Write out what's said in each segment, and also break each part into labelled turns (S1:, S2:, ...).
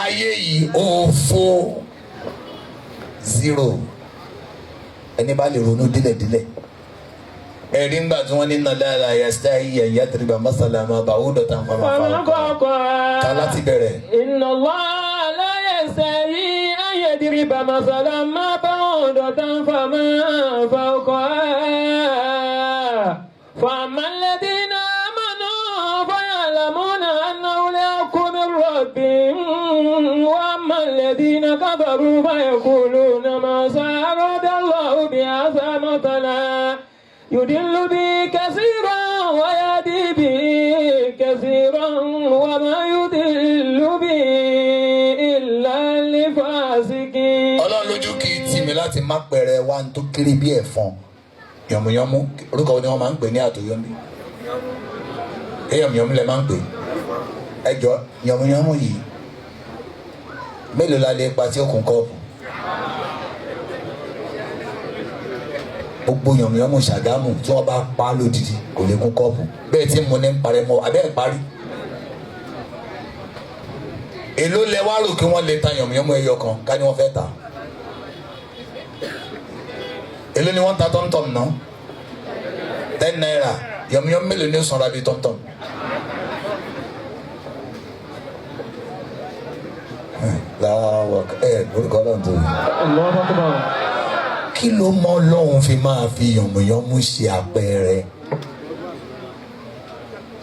S1: ayé yìí òfo zero ẹni bá lè ronú dílẹ̀dílẹ̀ ẹ̀rí ńgbà tí wọ́n ní nàlẹ́ àyẹ̀sẹ̀ ayé yàtìrìbà mọ́sálàmà bàwọ́ dọ̀tà fọlọ́kọ́ ká láti bẹ̀rẹ̀.
S2: Inna Allah la yastahi an yadriba masalan ma ba'udatan fama fawqaha fa'amma alladhina amanu fayalamuna annahu al-haqqu min rabbihim wa amma alladhina kafaru fayaquluna madha arada Allahu bihadha mathalan yudillu bihi kathiran wa yahdi bihi kathiran wa ma yudillu bihi illa lifasiqin.
S1: Ọlọ́run lójú kì í tì mí láti má pẹ̀rẹ̀ wá ní tó kéré bí ẹ̀fọn yànmùyánmú orúkọ ni wọ́n máa ń pè ní àtòyọ́mí yànmùyánmú lẹ máa ń pè ẹjọ́ yànmùyánmú yìí mélòó la lè pa tí ó kún kọ́ọ̀pù gbogbo yànmùyánmú Ṣàgámù tí wọ́n bá pa lódìdí kò lè kún kọ́ọ̀pù bẹ́ẹ̀ tí mo ní ń parẹ́ mọ́ abẹ́ ẹ̀ parí èló lẹ wá rò kí wọ́n lè ta yànmùyánmú ẹyọ kan ká ní wọ́n fẹ́ ta èló ni wọ́n ta tọ́mtọ́m náà 10 naira yànmùyánmú mélòó ni ó sanra bíi tọ́mtọ́m láwọ orúkọ Ọlọ́run tó yìí. Kí ló mọ Ọlọ́run fi máa fi yànmùyánmú ṣe àpẹẹrẹ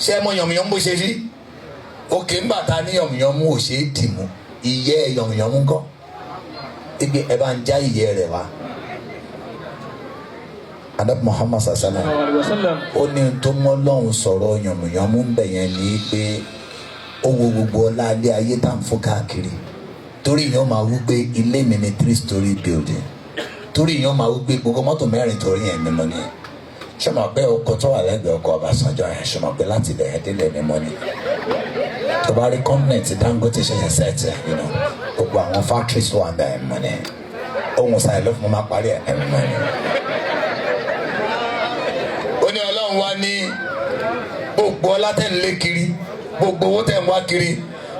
S1: ṣé mọ yànmùyánmú ṣe rí òkè ńgbà ta ní yànmùyánmú ò ṣe é dì mú ìyẹ́ yànmùyánmú ńkọ́ ibi ẹ bá ń já ìyẹ́ rẹ̀ wá. Adab Muhammad sallam ó ní tó mọ́ Ọlọ́run sọ̀rọ̀ yànmùyánmú ń bẹ̀ yẹn ní pé ó wo gbogbo ọlá alẹ́ ayé tá à ń fún káàkiri torí yẹn ó máa wú pé ilé mi ni 3-story building torí yẹn ó máa wú pé gbogbo mọ́tò mẹ́rin torí yẹn mímọ́ ni ṣọmọ pé ọkọ̀ tó wà lẹ́gbẹ̀ẹ́ ọkọ̀ Ọbásanjọ́ yẹn ṣọmọ pé láti ilẹ̀ délẹ̀ mímọ́ ni tó bá rí kọ́ńtínẹ̀tì Dangote ṣẹ̀ṣẹ̀ sẹ́ẹ̀tì gbogbo àwọn factories tó wà ń bẹ̀ ẹ̀ mímọ́ ni ohun ṣàyẹ̀ ló fún mi máa parí ẹ̀ mímọ́ ni. ó ní Ọlọ́run wá ní gbogbo ọlá tẹ̀ ń lé kiri gbogbo owó tẹ̀ ń wá kiri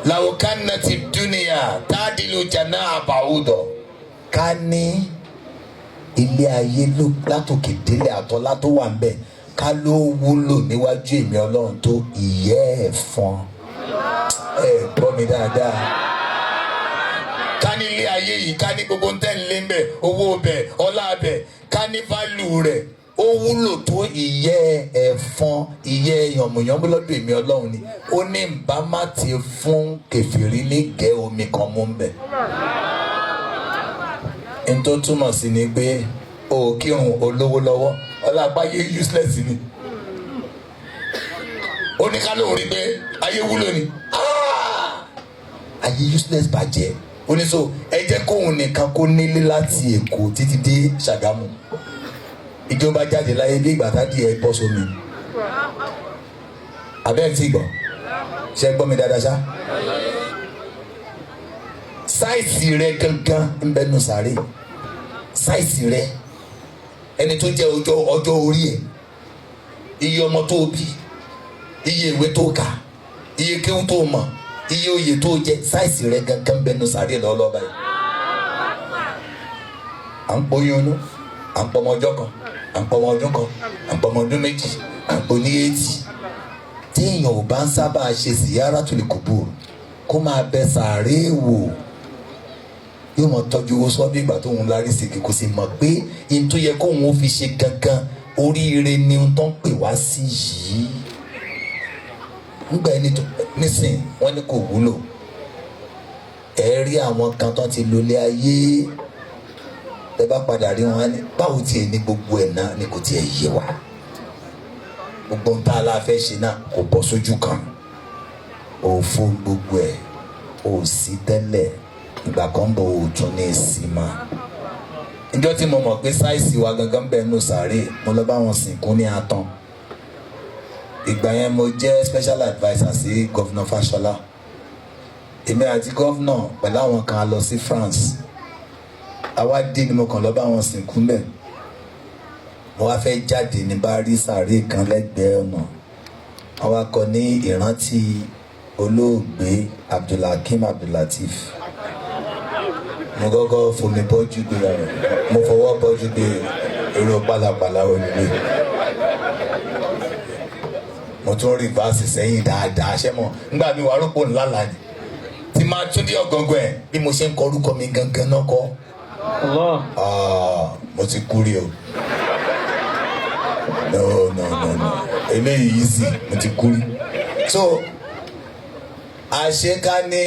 S1: làwòkánná ti dúnìyà tádìlú jàná àbàwùdọ̀ ká ní ilé ayé ló látòkè délé àtọ́lá tó wà ń bẹ̀ ká ló wúlò níwájú èmi Ọlọ́run tó ìyẹ́ ẹ̀fọn gbọ́ mi dáadáa ká ní ilé ayé yìí ká ní gbogbo ń tẹ̀ ń lé ń bẹ̀ owó bẹ̀ ọlá bẹ̀ ká ní fálù rẹ̀ ó wúlò tó ìyẹ́ ẹ̀fọn ìyẹ́ yànmùyánmú lọ́dọ̀ èmi Ọlọ́run ni ó ní nbá má ti fún kẹfìrí ní gẹ́ omi kan mú ń bẹ̀. n tó túmọ̀ sí ni pé o kírun olówó lọ́wọ́ ọlápáyé useless ni ó ní ká lóun rí pé ayé wúlò ni ayé useless bàjẹ́ ó ní so ẹ jẹ́ kóun nìkan kó nílé láti Èkó títí dé Ṣàgámù ìjọba jáde láyé bí ìgbà tá díẹ̀ bọ́ sómi abẹ́ ti gbọ́ ṣe gbọ́ mi dáadáa ṣá sáìsì rẹ gangan ń bẹnu sàárè sáìsì rẹ ẹni tó jẹ́ ọjọ́ orí ẹ̀ iye ọmọ tó bí iye ìwé tó kà iye kéwù tó mọ̀ iye oyè tó jẹ sáìsì rẹ gangan ń bẹnu sàárè lọ́lọ́ báyìí à ń pọyún inú à ń pọmọ ọjọ́ kan à ń pọmọ ọdún kan à ń pọmọ ọdún méjì à ń pọ ní 80 tí èèyàn ò bá ń sábà ṣe ziyaratul kubur kó máa bẹ sàárè wò yóò mọ tọ́jú owó sọ bí ìgbà tó ń larí sí kò sì mọ̀ pé ihun tó yẹ kóun ó fi ṣe gangan oríire ni ohun tó ń pè wá sí yìí nígbà ẹni tó nísìn wọn ní kò wúlò ẹ rí àwọn kan tó ti lólé ayé ẹ bá padà rí wọn ní báwo tiẹ̀ ní gbogbo ẹ̀ náà ni kò tiẹ̀ yé wa gbogbo ń tá a la fẹ́ ṣe náà kò bọ́ sójú kan òfo gbogbo ẹ̀ ò sí tẹ́lẹ̀ ìgbà kan bọ̀ ò tún ní ìsìnmá níjọ́ tí mo mọ̀ pé sáìsì wa gangan bẹ́ẹ̀ nù sàárè mo lọ bá wọn sìnkú ní Àtàn ìgbà yẹn mo jẹ́ special adviser sí gọ́vnà Fáṣọlá èmi àti gọ́vnà pẹ̀lú àwọn kan lọ sí France àwa dé ni mo kàn lọ bá wọn sìnkú bẹ́ẹ̀ mo wá fẹ́ jáde ní bá rí sàárè kan lẹ́gbẹ̀ẹ́ ọ̀nà wọ́n wá kọ ní ìrántí olóògbé Abdulhakeem Abdulateef mo kọ́kọ́ fomi bọ́jú gbé mo fọwọ́ bọ́jú gbé èrò pálapàla olùgbé mo tún rìvásì sẹ́yìn dáadáa ṣẹ́mọ̀ nígbà mi wà rúpò ńlá lánìí tí máa tún dé ọ̀gángan ẹ̀ bí mo ṣe ń kọ orúkọ mi gangan náà kọ́ mo ti kú rí o no eléyìí easy mo ti kú rí so àṣeká ní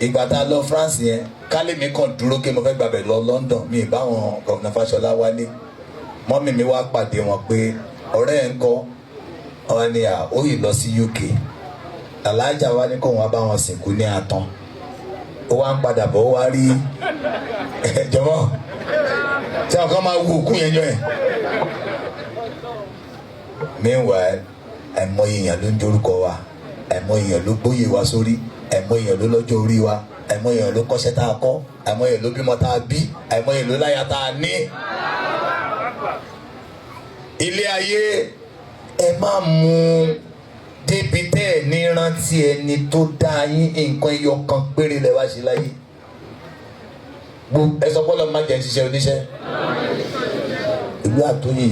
S1: ìgbà tá a lọ France yẹn kálí mi kàn dúró kí mo fẹ́ gbàbẹ̀ lọ London mi ìbáwọn gọ̀vnà Fáṣọlá wálé mọ́mì mi wá pàdé wọn pé ọ̀rẹ́ ẹ̀ ń kọ́ wọn ni ó yìí lọ sí UK alájà wa ní kó wọn bá wọn sìnkú ní Àtàn ó wá ń padà bọ̀ ó wá rí jọmọ́ tí àwọn kan máa wú òkú yẹn jọ ẹ̀ meanwhile ẹ̀mọye èèyàn ló ń jórúkọ wa ẹ̀mọye èèyàn ló gbóyè wa sórí ẹ̀mọye èèyàn ló lọ́jọ́ orí wa ẹ̀mọye èèyàn ló kọ́ṣẹ́ tá a kọ́ ẹ̀mọye èèyàn ló bímọ tá a bí ẹ̀mọye èèyàn ló láya tá a ní. ilé ayé ẹ má mú débi tẹ́ ẹ̀ ní rántí ẹni tó dá yín nǹkan ẹyọ kan péré lẹ wá ṣe láyé ẹ sọ pé Ọlọ́run má jẹ́ ń ṣiṣẹ́ oníṣẹ́ ìlú àtúnyè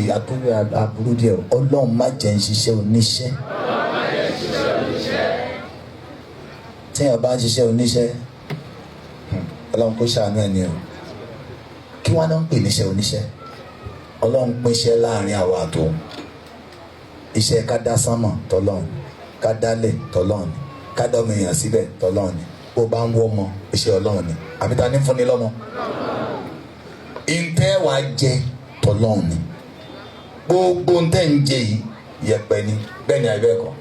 S1: aburú díẹ̀ Ọlọ́run má jẹ́ ń ṣiṣẹ́ oníṣẹ́ téèyàn bá ń ṣiṣẹ́ oníṣẹ́ Ọlọ́run kó ṣàánú ẹ̀ ní o kí wọ́n náà ń pè níṣẹ́ oníṣẹ́ Ọlọ́run pínṣẹ́ láàrin àwa àtòun iṣẹ́ ká dá sánmọ̀ tọ́lọ́run ká dálẹ̀ tọ́lọ́run ni ká dọ́mọ èèyàn síbẹ̀ tọ́lọ́run ni bó bá ń wọ́ ọmọ iṣẹ́ Ọlọ́run ni àbí ta ní fúnni lọ́mọ ìǹtẹ́ wàá jẹ tọ́lọ́run ni gbogbo ǹtẹ́ ń jẹ yìí yẹ̀pẹ̀ ni bẹ́ẹ̀ ni àìbẹ́ẹ̀kọ́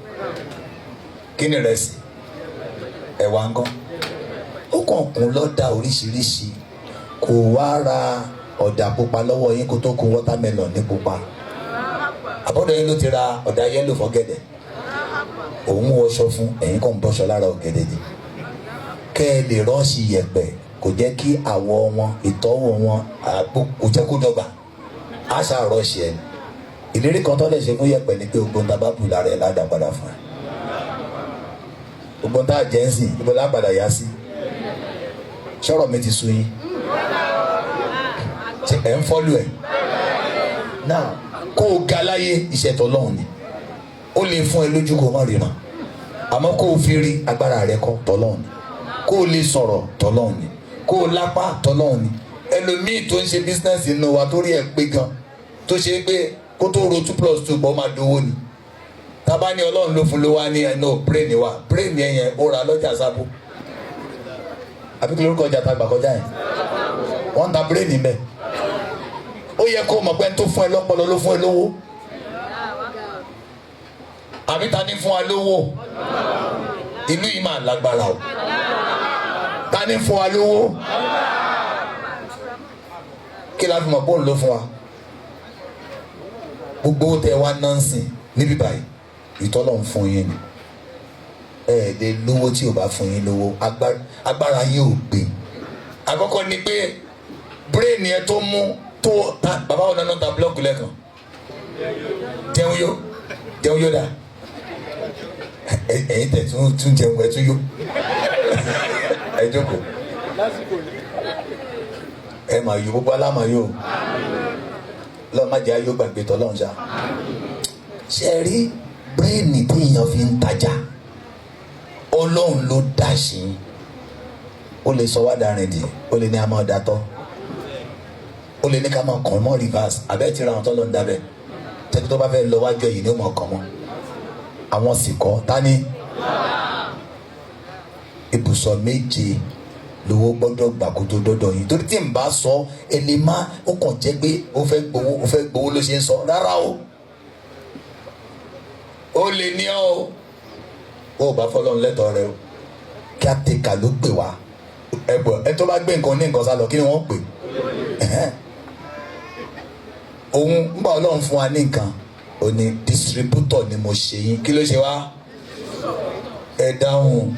S1: kí ni ìrẹsì ẹ̀wà ńkọ́ ó kàn kún lọ́dà oríṣiríṣi kò wá ra ọ̀dà pupa lọ́wọ́ yín kó tó kun wọ́támẹ́lọ̀n ní pupa àbọ̀dọ̀ yín ló ti ra ọ̀dà yẹ́lò fọ́gẹ̀dẹ̀ òun wọṣọ fún ẹ̀yin kàn ń bọ́ṣọ lára ọ̀gẹ̀dẹ̀ ni kẹ́ ẹ lè rọ́ọ̀ṣì yẹ̀pẹ̀ kò jẹ́ kí àwọ̀ wọn ìtọ́wò wọn àgbo kò jẹ́ kó dọ́gba á ṣáà rọ́ọ̀ṣì ẹ̀ ìlérí kan tó lè ṣe fún yẹ̀pẹ̀ ni pé gbogbo nta bá bù lára ẹ̀ ládàá padà fún ẹ gbogbo nta jẹ́ ń sìn ibo lápadà yá sí ṣọ́rọ̀ mi ti sú yín ẹ̀ ń fọ́lù ẹ̀ náà kó o ga láyé iṣẹ́ tọ́lọ́run ni ó lè fún ẹ lójú kó o má ríran àmọ́ kó o fi rí agbára rẹ kọ́ tọ́lọ́run ni kó o lè sọ̀rọ̀ tọ́lọ́run ni kó o lápá tọ́lọ́run ni ẹlòmíì tó ń ṣe bísínẹ́sì inú wa tó rí ẹ pé gan tó ṣe pé kó tó ro 2+2 bọ́ máa dowó ni tábà ní Ọlọ́run ló fún ló wá ní ẹnu brain wa brain yẹn ó ra lọ́jà sábò àbí kí lórúkọ ọjà tá a gbà kọjá yẹn wọ́n ń ta brain níbẹ̀ ó yẹ kó mọ̀ pé ń tó fún ẹ lọ́pọlọ ló fún ẹ lówó àbí ta ni fún wa lówó ìlú yìí máa lágbára o ta ni fún wa lówó kí la fi mọ̀ bóun ló fún wa gbogbo tẹ wá nọ́ọ̀sì níbí báyìí ìtọ́lọ̀ ń fún yín ni ẹ lè lówó tí o bá fún yín lówó agbára yín ò gbé àkọ́kọ́ ni pé brain yẹn tó mú tó ta bàbá wọn náà ta blọọkù lẹ́kan jẹun yó dà ẹ̀yin tẹ̀ tún jẹun ẹ̀ tún yó ẹ jókòó ẹ máa yó gbogbo aláma yó lọ́ọ́ má jẹ́ ayó gbàgbé tọ́lọ́run ṣá ṣe rí bírèènì téèyàn fi ń tajà Ọlọ́run ló dá sí i ó lè sọ wá darin dì ó lè ní a máa datọ́ ó lè ní ká máa kàn mọ́ reverse abẹ́ ti ra àwọn tọ́lọ́ ń dábẹ́ tẹ́tí tó bá fẹ́ lọ wájú ẹ̀yìn ni ó máa kàn mọ́ àwọn sì kọ́ tání ibùsọ̀ méje lówó gbọ́dọ̀ gbà kó tó dọ́dọ̀ yìí torí tí n bá sọ ẹni má ó kàn jẹ́ pé ó fẹ́ gbowó ló ṣe ń sọ rárá o ó lè ní ọ ó bá fọlọ́run lẹ́tọ̀ọ́ rẹ o kí á tẹ̀ka ló pè wá ẹ tó bá gbé nǹkan ní nǹkan sálọ kí ni wọ́n pè òun nígbà Ọlọ́run fún wa ní nǹkan ó ní distributor ni mo ṣe yín kí ló ṣe wá ẹ dáhùn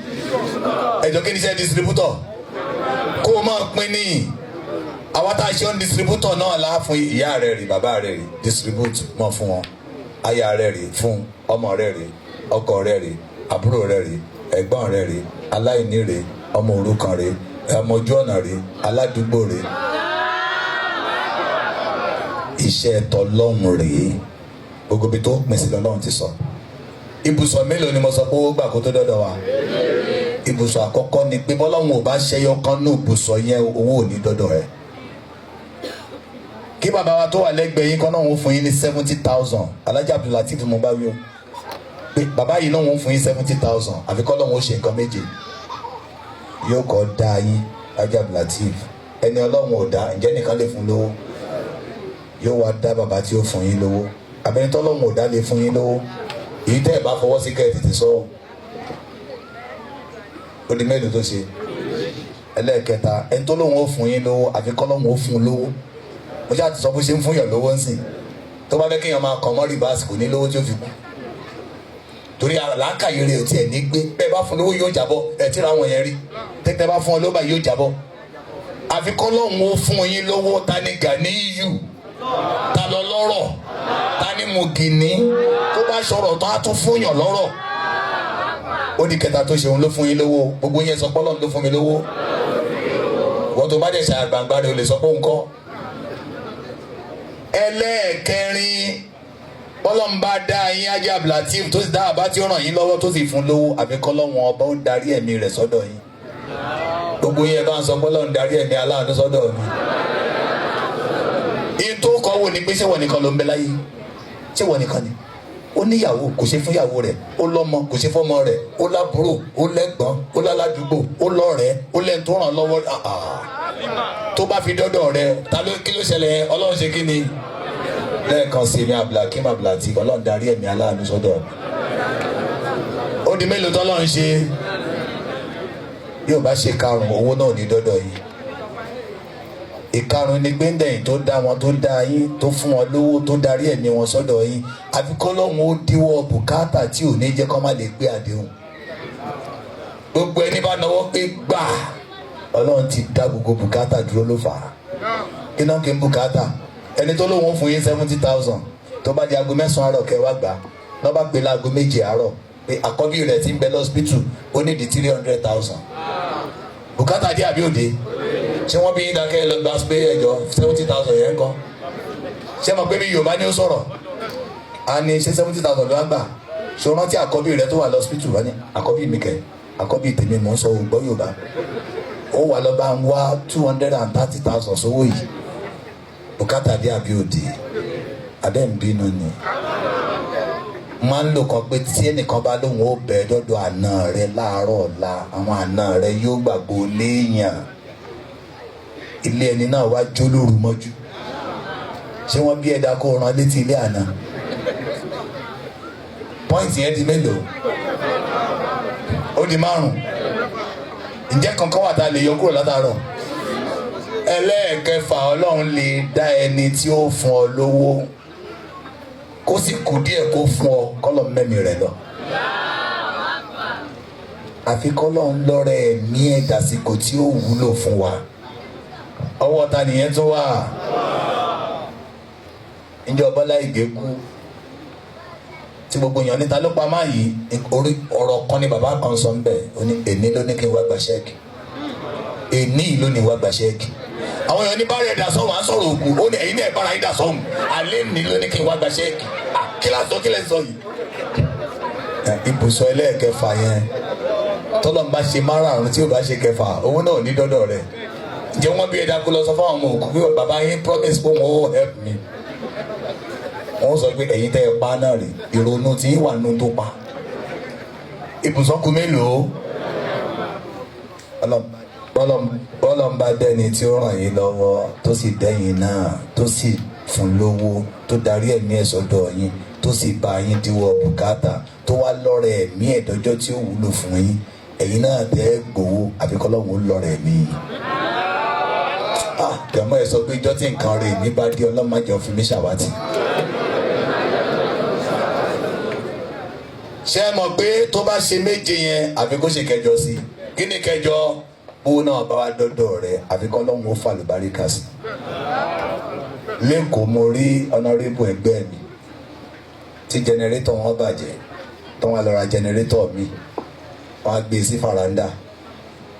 S1: ẹjọ́ kí ni ṣe distributor kó o máa pín ní àwọn tá a ṣe ń distributor náà lá fún ìyá rẹ rí bàbá rẹ rí distribute mọ́ fún wọn aya rẹ rí fún ọmọ rẹ rí ọkọ rẹ rí àbúrò rẹ rí ẹ̀gbọ́n rẹ rèé, aláìní rèé, ọmọ òrukàn rèé, ọmọ ojú ọ̀nà rèé, aládùúgbò rèé. Iṣẹ́ tọlọ́run rèé. Gbogbo ibi tó pín sí lọ́lọ́run ti sọ. Ibùsọ̀ mélòó ni mo sọ pé ó gbà kó tó dọ́dọ̀ wa? Ibùsọ̀ àkọ́kọ́ ni pé bọ́lọ́run ò bá ṣẹyọ kan ní ibùsọ̀ yẹn, owó ò ní dọ́dọ̀ rẹ̀. Kí bàbá wa tó wà lẹ́gbẹ̀ẹ́ yín kan náà wọ́n fún yín ní 70,000. Alhaji Abdulateef mo bá wí o. Pé bàbá yìí náà wọ́n fún yín 70,000. Àfi kọ́ lọ́run ó ṣe nǹkan méje. Yóò kọ́ dá yín Alhaji Abdulateef. Ẹni Ọlọ́run ò dá, ǹjẹ́ nìkan lè fún lówó? Yóò wá dá bàbá tí ó fún yín lówó. Àbẹ̀ni tọ́lọ́run ò dá lè fún yín lówó. Èyí tẹ́ ẹ̀ bá fọwọ́ sí kẹ́ẹ̀ tètè sọ. Ó di mélòó tó ṣe? Ẹlẹ́ẹ̀kẹta, ẹni tó lóun ó fún yín lówó, àfi kọ́ lọ́run ó fún un lówó. Mo ṣáà ti sọ bó ṣe ń fún yàn lówó ń sìn. Tó bá fẹ́ kéèyàn máa kàn mọ́ rìbáàsì kò ní lówó tí ó fi kú. Torí àlàkàyè rẹ̀ ò tiẹ̀ ní gbé. Bẹ́ẹ̀ bá fún lówó yóò jábọ́. Ẹ̀ tí ra wọn yẹn rí. Tẹ́tẹ́ bá fún ọ lówó yóò jábọ́. Àfi kọ́ lọ́run ó fún yín lówó. Ta ni Gàníyù? Ta lọ lọ́rọ̀? Ta ni Mùgìní? Tó bá sọ̀rọ̀ tó á tún fún yàn lọ́rọ̀. Ó di kẹta tó ṣe òun ló fún yín lówó. Gbogbo yẹn sọ pé Ọlọ́run ló fún mi lówó. Wọ́n tó bá dẹ̀ ṣe àgbàǹgbà rẹ̀ o lè sọ pé òun kọ́. Ẹlẹ́ẹ̀kẹrin, Ọlọ́run bá dá yín Alhaji Abdulateef tó sì dá àbá tí ó ràn yín lọ́wọ́ tó sì fún lówó, àfi k'Ọlọ́run ọba ó darí ẹ̀mí rẹ̀ sọ́dọ̀ yín. Gbogbo yẹn bá ń sọ pé Ọlọ́run darí ẹ̀mí aláàánú sọ́dọ̀ mi. Ihun tó kọ́ wò ni pé ṣé wọ́n nìkan ló ń bẹ láyé? Ṣé wọ́n nìkan ni? Ó níyàwó kò ṣe fún ìyàwó rẹ̀, ó lọ́mọ kò ṣe fọ́mọ rẹ̀, ó lábúrò, ó lẹ́gbọ́n, ó láládùúgbò, ó lọ́rẹ̀ẹ́, ó lẹ́ni tó ràn lọ́wọ́. Tó bá fi dọ́dọ̀ rẹ̀, kí ló ṣẹlẹ̀? Ọlọ́run ṣe kí ni? Lẹ́ẹ̀kan sí mi Abdulakeem Abdulateef, Ọlọ́run darí ẹ̀mí aláàánú sọ́dọ̀ mi. Ó di mélòó tọ́lọ́run ṣe? Bí ò bá ṣe karùn-ún, owó náà ní dọ́dọ̀ yìí. Ìkarùn-ún ni gbẹ́ndẹ̀yìn tó dá wọn, tó dá yín, tó fún wọn lówó, tó darí ẹ̀mí wọn sọ́dọ̀ yín. Àfi k'Ọlọ́run ó díwọ́ bùkátà tí ò ní jẹ́ kó má lè pé àdéhùn. Gbogbo ẹni bá náwó pé gbà, Ọlọ́run ti dá gbogbo bùkátà dúró ló fà á. Iná kí n bùkátà. Ẹni tó lóun fún yín 70,000 tó bá di aago 9 àárọ̀ kẹ́ wá gbà, lọ́ bá pè láago 2 àárọ̀ pé àkọ́bí rẹ̀ ti ń bẹ lọ́sibítù ó ní di 300,000. Bùkátà dé àbí òde? Ṣé wọ́n bí yín dákẹ́ lọ gba pé ẹjọ́ 70,000 yẹn ń kọ́? Ṣé mo pé bí Yorùbá ní ó sọ̀rọ̀? A ní ṣe 70,000 ló wá gbà. Ṣé o rántí àkọ́bí rẹ̀ tó wà lọ́sibítù wá ní àkọ́bí mi kẹ̀? Àkọ́bí tèmi mò ń sọ ògbọ́ Yorùbá. Ó wà lọ́ bá ń wá 230,000 sówó yìí. Bùkátà dé àbí òde? Abẹ́ ń bínú ni. Máa ń lò kan pé tí ẹnìkan bá lóun ó bẹ̀ dọ́dọ̀ àna rẹ̀ láàárọ̀ ọ̀la, àwọn àna rẹ̀ yóò gbàgbọ́ léèyàn. Ilé ẹni náà wá jó lóru mọ́jú. Ṣé wọ́n bí ẹ̀dá kó ran létí ilé àná? Pọ́ìntì yẹn di mélòó? Ó di 5. Ǹjẹ́ kankan wà tá a lè yọ kúrò látàárọ̀? Ẹlẹ́ẹ̀kẹfà, Ọlọ́run lè dá ẹni tí ó fún ọ lówó kó sì kù díẹ̀ kó fún ọ kọ́lọ̀ mẹ́mi rẹ̀ lọ. Àfi k'Ọlọ́run lọ́rẹ̀ ẹ̀mí ẹ̀dá síkò tí ó wúlò fún wa. Ọwọ́ ta nìyẹn tó wà? Ǹjẹ́ Bọ́lá Ìgè kú tí gbogbo èèyàn níta ló pa máa yìí? Orí ọ̀rọ̀ kan ni bàbá kan sọ ń bẹ̀, ó ní èní ló ní kí n wá gba ṣẹ́ẹ̀kì, èní ló ní wá gba ṣẹ́ẹ̀kì. Àwọn èèyàn ní bá rẹ̀ dà sọ́hùn á sọ̀rọ̀ òkú, ó ní ẹ̀yin náà bára yín dà sọ́hùn, àlẹ́ ní ló ní kí n wá gba ṣẹ́ẹ̀kì. Kí lẹ̀ sọ yìí? Ibùsọ̀ ẹlẹ́ẹ̀kẹfà yẹn tọ́lọ́ ń bá ṣe márààrún tí ó bá ṣe kẹfà, owó náà ní dọ́dọ̀ rẹ̀. Ǹjẹ́ wọ́n bí ẹ̀dá kó lọ sọ fún àwọn ọmọ òkú pé bàbá yín promise pé wọ́n ó help me? Wọ́n sọ pé ẹ̀yin tẹ́ ẹ pa náà rè, ìrònú tí wà nù tó pa. Ibùsọ̀ kù mélòó? Ọlọ́run bá dẹ́ni tí ó ràn yín lọ́wọ́ tó sì dẹ́yìn náà tó sì fún lówó tó darí ẹ̀mí ẹ̀ sọ́dọ̀ yín tó sì bá yín díwọ́ bùkátà tó wá lọ́rẹ̀ ẹ̀mí ẹ̀dọ́jọ́ tí ó wúlò fún yín, ẹ̀yin náà tẹ́ gbowó àbí k'Ọlọ́run ó lọ́rẹ̀ ẹ̀mí yín. Gàmọ́ ẹ sọ pé ijọ́ tí nǹkan rẹ̀ ní bá dé Ọlọ́run má jẹ́ ó fi mí ṣàwátì. Ṣé ẹ mọ̀ pé tó bá ṣe méje yẹn àfi kó ṣe kẹjọ sí? Kí ni kẹjọ? Owó náà bá wá dọ́dọ̀ rẹ̀ àfi k'Ọlọ́run ó fà lùbáríkà sí. Lẹ́kọ̀ọ́ mo rí ọ̀nàrẹ́bù ẹgbẹ́ mi tí jẹnẹrétọ̀ wọn bàjẹ́ tó wọn lọ ra jẹnẹrétọ̀ mi wọ́n á gbé sí faranda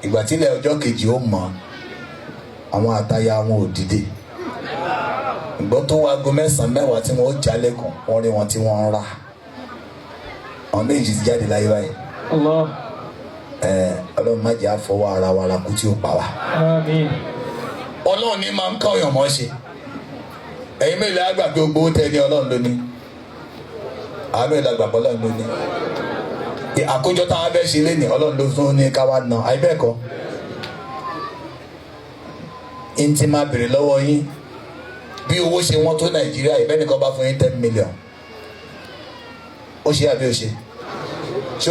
S1: ìgbà tílẹ̀ ọjọ́ kejì ó mọ̀ àwọn àtayá wọn ò dìde ìgbọ́ tó wá aago 9 10 tí wọ́n ó jálẹ̀kùn wọ́n rí wọn tí wọ́n ń rà àwọn méjì ti jáde láyé báyìí. Ọlọ́run má jẹ́ àfọwọ́ ara wa la kú tí ó pa wá. Ọlọ́run ní máa ń ká ọ̀yàn mọ́ ṣe ẹ̀yin mélòó àgbàgbé gbogbo tẹ ní Ọlọ́run lóní àwọn mélòó àgbàgbé Ọlọ́run lóní àkójọ táwọn abẹ́ ṣe lé ní Ọlọ́run ló tún ní ká wá ná àìbẹ́ẹ̀kọ́ n ti máa bèrè lọ́wọ́ yín bí owó ṣe wọ́n tó Nàìjíríà ìbẹ́nìkan bá fún yín 10 million ó ṣe àbí ó ṣe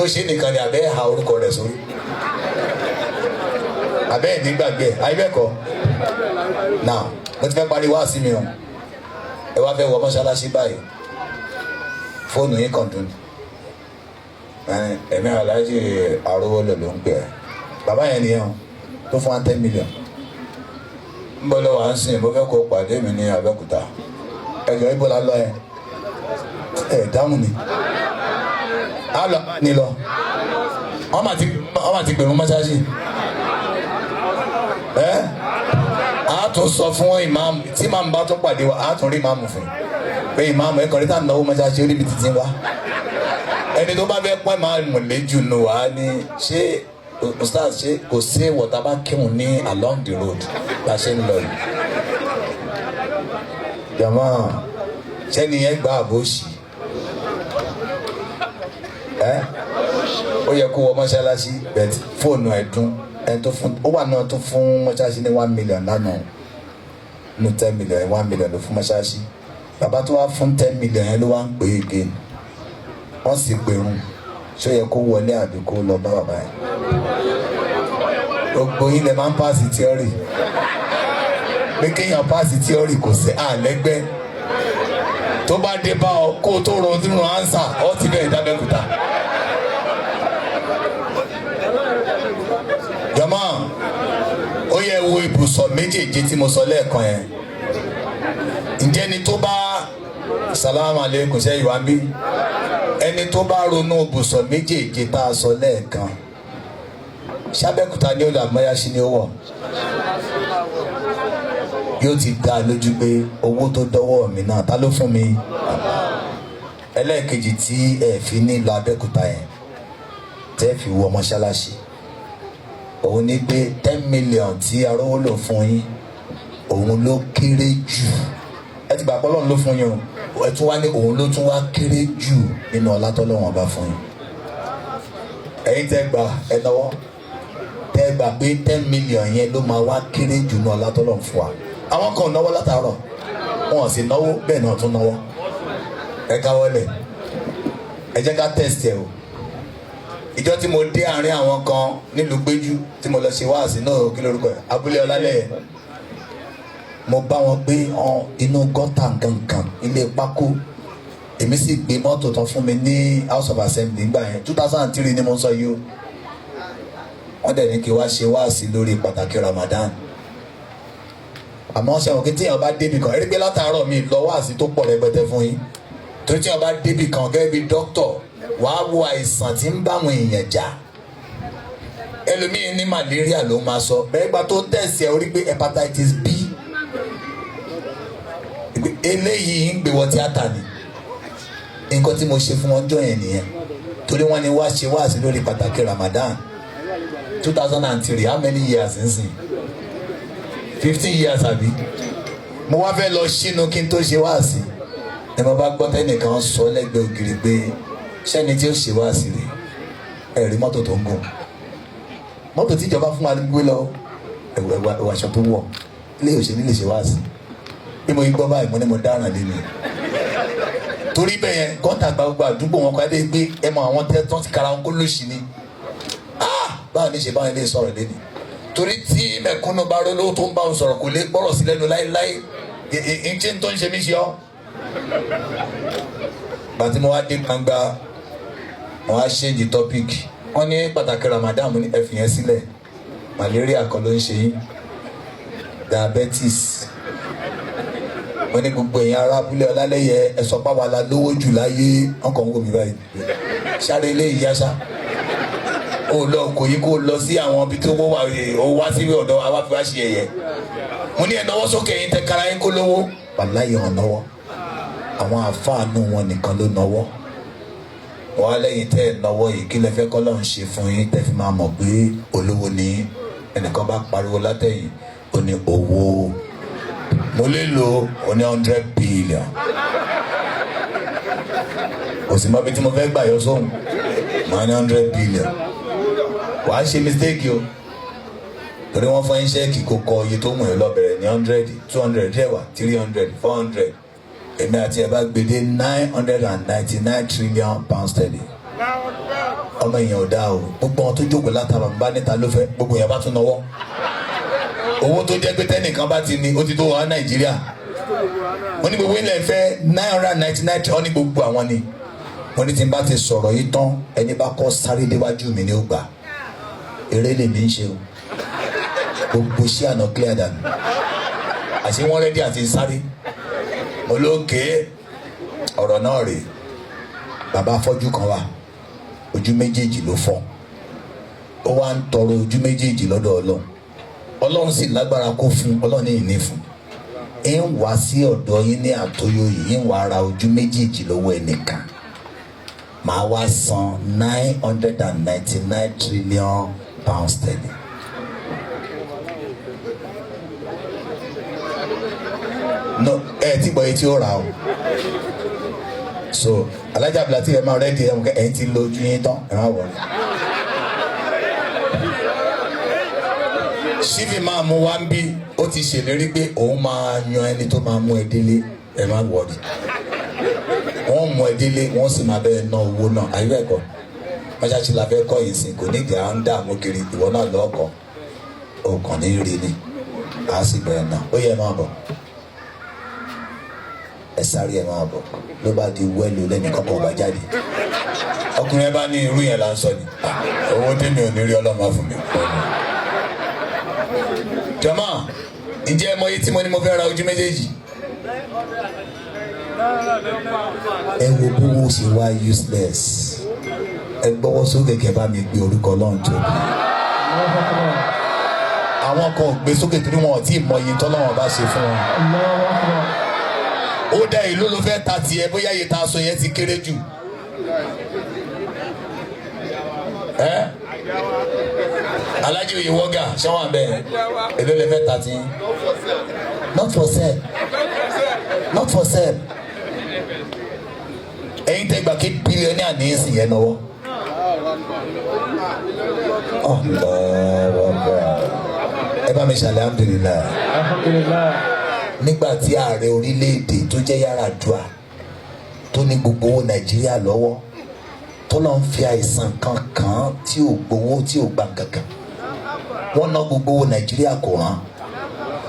S1: ó ṣe nìkan ni àbẹ́ ha orúkọ rẹ̀ sórí àbẹ́ ẹ̀ nígbàgbé àìbẹ́ẹ̀kọ́ now mo ti fẹ́ parí wá sí mi o ẹ wá fẹ́ wọ mọ́ṣáláṣí báyìí fóònù yín kàn dùn ẹ̀mí aláàjì àrówó lò ló ń pè ẹ́ bàbá yẹn nìyẹn o tó fún wa 10 million ń bọ́ lọ́wọ́ à ń sìn mo fẹ́ kó pàdé mi ní Abẹ́òkúta ẹ̀jọ̀ ibo la lọ yẹn ẹ̀ dáhùn ni á lọ ní lọ wọ́n máa ti pèrún mọ́ṣáláṣí a tún sọ fún ìmáàmù tí ìmáàmù bá tún pàdé wa a tún rí ìmáàmù fún pé ìmáàmù ẹ̀kọ́ níta náwó mọ́ṣáláṣí orí ibi títí wá ẹni tó bá fẹ́ pọ́ ìmáàmù lẹ́jù nù wá ní ṣé ustaz ṣe kò sí wọ̀tá bá kírun ní along the road bá ṣe ń lọ yìí jàmá ṣẹ́ni yẹn gba àbòsí ó yẹ kó wọ mọ́ṣáláṣí bẹ̀t fóònù ẹ̀dún ẹni tó fún ó wà náà tó fún mọ́ṣáláṣí ní 1 million lánàá ní 10 million 1 million ló fún mọ́ṣáláṣí bàbá tó wá fún 10 million yẹn ló wá ń pè é again wọ́n sì pèrún ṣó yẹ kó wọlé àbí kó lọ bá bàbá yẹn gbogbo yín lè máa ń pàṣẹ tíọ́rì pé kéèyàn pàṣẹ tíọ́rì kò sí àlẹ́gbẹ́ tó bá dé bá ọ kó tó ronú nínú ánsà ọ ti bẹ̀rẹ̀ dábẹ́kúta. jọmọ ó yẹ wo ibùsọ̀ méjèèjì tí mo sọ lẹ́ẹ̀kan yẹn ǹjẹ́ ni tó bá salamu aleykum ṣe ìwà ń bí ẹni tó bá ronú ibùsọ̀ méjèèjì tá a sọ lẹ́ẹ̀kan ṣàbẹ́kúta ni ó là mọ́yáṣí ni ó wọ̀ yóò ti dá a lójú pé owó tó dọ́wọ́ mi náà ta ló fún mi ẹlẹ́ẹ̀kejì tí ẹ fi ní lọ Abẹ́òkúta yẹn tẹ́ fi wọ mọ́ṣáláṣí òun ní pé 10 million tí arówó lò fún yín òun ló kéré jù ẹ ti gbà pé Ọlọ́run ló fún yín o ẹ tún wá ní òun ló tún wá kéré jù nínú ọlá tọ́lọ́run bá fún yín ẹ̀yin tẹ́ gbà ẹ náwó tẹ́ gbà pé 10 million yẹn ló máa wá kéré jù nínú ọlá tọ́lọ́run fún wa àwọn kan náwó látàárọ̀ wọn ò sì náwó bẹ́ẹ̀ náà tún náwó ẹ káwọ́lẹ̀ ẹ jẹ́ ká test ẹ o ìjọ tí mo dé àárín àwọn kan nílùú Péjú tí mo lọ ṣe wáàsí náà kí lórúkọ ẹ abúlé Ọlálẹ̀yẹ mo bá wọn gbé inú gọ́tà gangan ilé pákó èmi sì gbé mọ́tò tán fún mi ní House of Assembly nígbà yẹn 2003 ni mo sọ yìí o wọ́n dẹ̀ ní kí wá ṣe wáàsí lórí pàtàkì Ramadan àmọ́ ṣẹ̀wọ̀n kí tíyàn bá débì kan erégbé látàárọ̀ mi lọ wáàsí tó pọ̀ rẹpẹtẹ fún yín torí tíyàn bá débì kan gẹ́gẹ́ bí dókítọ̀ wàá wo àìsàn tí ń bá àwọn èèyàn jà ẹlòmíín ní malaria ló máa sọ bẹ́ẹ̀ gba tó tẹ̀sí ẹ orí pé hepatitis B eléyìí ń gbé wọ tíátà ni nǹkan tí mo ṣe fún wọn jọ yẹn nìyẹn torí wọn ni wá ṣe wáàsí lórí pàtàkì Ramadan 2003 how many years nsìn 15 years àbí mo wá fẹ́ lọ sínú kí n tó ṣe wáàsí ẹ mo bá gbọ́ tẹ́nìkan sọ lẹ́gbẹ̀ẹ́ ògiri pé sẹ́ni tí ó ṣe wáàsí rè ẹ̀rí mọ́tò tó ń gùn mọ́tò tíjọba fún wa ní gbé lọ ẹ̀wọ̀ aṣọ tó wọ̀ ilé òṣèlú lè ṣe wáàsí bí mo yí gbọ́ báyìí mo ní mo dáràn lé mi torí bẹ́ẹ̀ yẹn kọ́ńtà gbàgbà àdúgbò wọn kọ́ adé gbé ẹ mọ àwọn tẹ́tọ́ ti kara wọn kó lóṣì ni báwo ni ṣe báwọn ilé sọ̀rọ̀ lé ni torí tí mẹ̀kúnnù bá rọ́ lówó tó ń bá òun sọ̀rọ̀ kò lè gbọ́rọ̀ sí lẹ́nu láéláé ǹjẹ́ tó ń ṣe mí ṣe ọ́. bàtí mo wá dé gbangba wọn á ṣéǹjì tọ́píìkì wọn ní pàtàkì Ramadan ní ẹ fi yẹn sílẹ̀ malaria kan ló ń ṣe yín diabetes wọn ní gbogbo èèyàn ará abúlé Ọlálẹ̀yẹ ẹ̀sọ́ pàwọ́lá lówó jù láyé wọn kàn ń wò mí báyìí sáré ilé ìyáṣá ó lọ kò yí kó lọ sí àwọn ibi tó wà ó wá sí ọ̀dọ̀ àwa fi wá ṣe ẹ̀yẹ mo ní ẹ̀ náwó sókè yín tẹ kára yín kó lówó wàláyé wọn náwó àwọn àfáànù wọn nìkan ló náwó wọ́n á lẹ́yìn tẹ́ ẹ̀ náwó yìí kí lẹ fẹ́ k'Ọlọ́run ṣe fún yín tẹ́ fi máa mọ̀ pé olówó ni ẹnìkan bá pariwo látẹ̀yìn ó ní owó mo lè lo ó ní 100 billion kò sí mọ́ bí tí mo fẹ́ gbà yọ sóhun máa ní 100 billion wàá ṣe mistake o torí wọ́n fún ṣẹ́ẹ̀kì kó kọ iye tó mú ẹ lọ́bẹ̀rẹ̀ ní 100 200 ẹ̀wà 300 400 èmi àti ẹ̀ bá gbèdé 999 trillion pounds sterling ọmọ èèyàn ò dáa o gbogbo wọn tó jókòó látara bá níta ló fẹ́ gbogbo yẹn bá tún náwó owó tó jẹ́ pé tẹ́nìkan bá ti ní ó ti tó wà Nàìjíríà wọ́n ní gbogbo ilẹ̀ fẹ́ 999 wọ́n ní gbogbo àwọn ni wọ́n ní tí n bá ti sọ̀rọ̀ yìí tán ẹni bá kọ́ sáré déwájú mi ní ó gbà eré lèmi ń ṣe o gbogbo sí àná clear dànù àti wọ́n rẹ́dí àti sáré olóòkè ọ̀rọ̀ náà rèé bàbá afọ́jú kan wà ojú méjèèjì ló fọ́ ó wá ń tọrọ ojú méjèèjì lọ́dọ̀ Ọlọ́run Ọlọ́run sì lágbára kó fún Ọlọ́run ní ìní fún ń wá sí ọ̀dọ̀ yín ní àtọyọ yìí ń wá ra ojú méjèèjì lọ́wọ́ ẹnìkan màá wá san 999 trillion pounds sterling. No, ti gbọ́ etí ó ra o so alájà bìlà tí ẹ máa rẹ́ẹ̀dì ẹ̀ mọ̀ ẹ̀ ti lo ojú yín tán ẹ̀ máa wọlé. sífì máa mú wá ń bí ó ti ṣèlérí pé òun máa yan ẹni tó máa mú ẹ délé ẹ̀ máa wọlé wọ́n mú ẹ délé wọ́n sì máa bẹ́ẹ̀ ná owó náà ayé ẹ̀kọ́ mọ́ṣáṣí la fẹ́ kọ́ yìí sìn kò ní ìdí à ń dààmú kiri ìwọ náà lọ́kọ̀ òkàn ní rí ni a sì bẹ̀rẹ̀ náà ó yẹ máa bọ̀ ẹ sáré ẹ máa bọ̀ ló bá di wẹ́lú lẹ́nu kọ́kọ́ ọba jáde ọkùnrin ẹ bá ní irú yẹn là ń sọ ni owó tèmi ò ní rí ọlọ́mọ fún mi. jọmọ ǹjẹ́ ẹ mọ iye tí mo ní mo fẹ́ ra ojú méjèèjì ẹ wo bówó ṣe wá useless ẹ gbọ́wọ́ sókè kẹ́ bá mi gbé orúkọ Ọlọ́run tó bí àwọn kan ò gbé sókè torí wọn ò tí ì mọ iye tọ́lọ́wọ́n bá ṣe fún wọn ó dá ìlú ló fẹ́ ta tiẹ̀ bóyá iye tá a sọ yẹn ti kéré jù Alhaji Oyèwọ́gà ṣẹ́wọ̀n abẹ́ èló lè fẹ́ ta ti not for sale not for sale ẹ̀yin tẹ́ gbà kí bílíọ̀nù àníyànsìn yẹn náwó ẹ bá mi ṣàlẹ̀ alhamdulillah nígbà tí ààrẹ orílẹ̀-èdè tó jẹ́ Yar'Adua tó ní gbogbo owó Nàìjíríà lọ́wọ́ tó lọ ń fi àìsàn kankan tí ò gbowó tí ò gbà kankan wọ́n ná gbogbo owó Nàìjíríà kò rán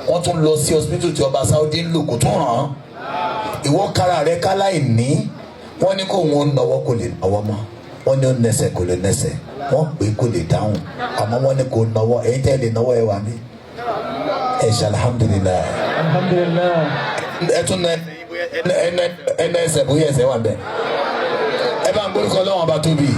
S1: wọ́n tún lọ sí hospital tí ọba Saudi ń lò kò tún rán ìwọ kára rẹ káláì ní wọ́n ní kó wọn náwó kò lè náwó mọ́ wọ́n ní ó nẹsẹ̀ kò lè nẹsẹ̀ wọ́n pè kò lè dáhùn àmọ́ wọ́n ní kò náwó ẹ̀yin tẹ́ lè náwó ẹ wà mí ẹ ṣe alhamdulilayi ẹ tún ẹ ẹsẹ̀ bóyá ẹsẹ̀ wà bẹ́ẹ̀ ẹ bá ń gbórúkọ lọ́wọ́ ọba tóbi.